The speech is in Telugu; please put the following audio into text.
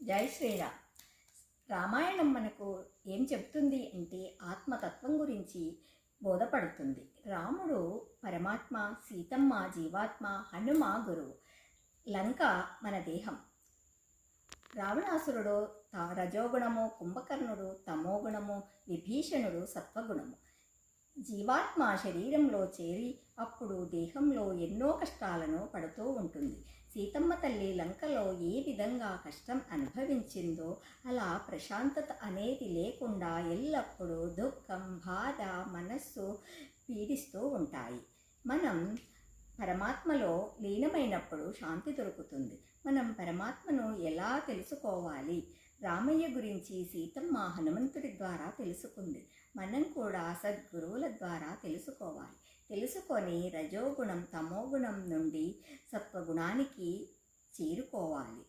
జై శ్రీరామ్. రామాయణం మనకు ఏం చెప్తుంది అంటే ఆత్మతత్వం గురించి బోధపడుతుంది. రాముడు పరమాత్మ, సీతమ్మ జీవాత్మ, హనుమ గురువు. లంక మన దేహం. రావణాసురుడు రజోగుణము, కుంభకర్ణుడు తమోగుణము, విభీషణుడు సత్వగుణము. జీవాత్మ శరీరంలో చేరి అప్పుడు దేహంలో ఎన్నో కష్టాలను పడుతూ ఉంటుంది. సీతమ్మ తల్లి లంకలో ఏ విధంగా కష్టం అనుభవించిందో అలా ప్రశాంతత అనేది లేకుండా ఎల్లప్పుడూ దుఃఖం, బాధ మనస్సు పీడిస్తూ ఉంటాయి. మనం పరమాత్మలో లీనమైనప్పుడు శాంతి దొరుకుతుంది. మనం పరమాత్మను ఎలా తెలుసుకోవాలి? రామయ్య గురించి సీతమ్మ హనుమంతుడి ద్వారా తెలుసుకుంది. మనం కూడా సద్గురువుల ద్వారా తెలుసుకోవాలి. తెలుసుకొని రజోగుణం తమోగుణం నుండి సత్వగుణానికి చేరుకోవాలి.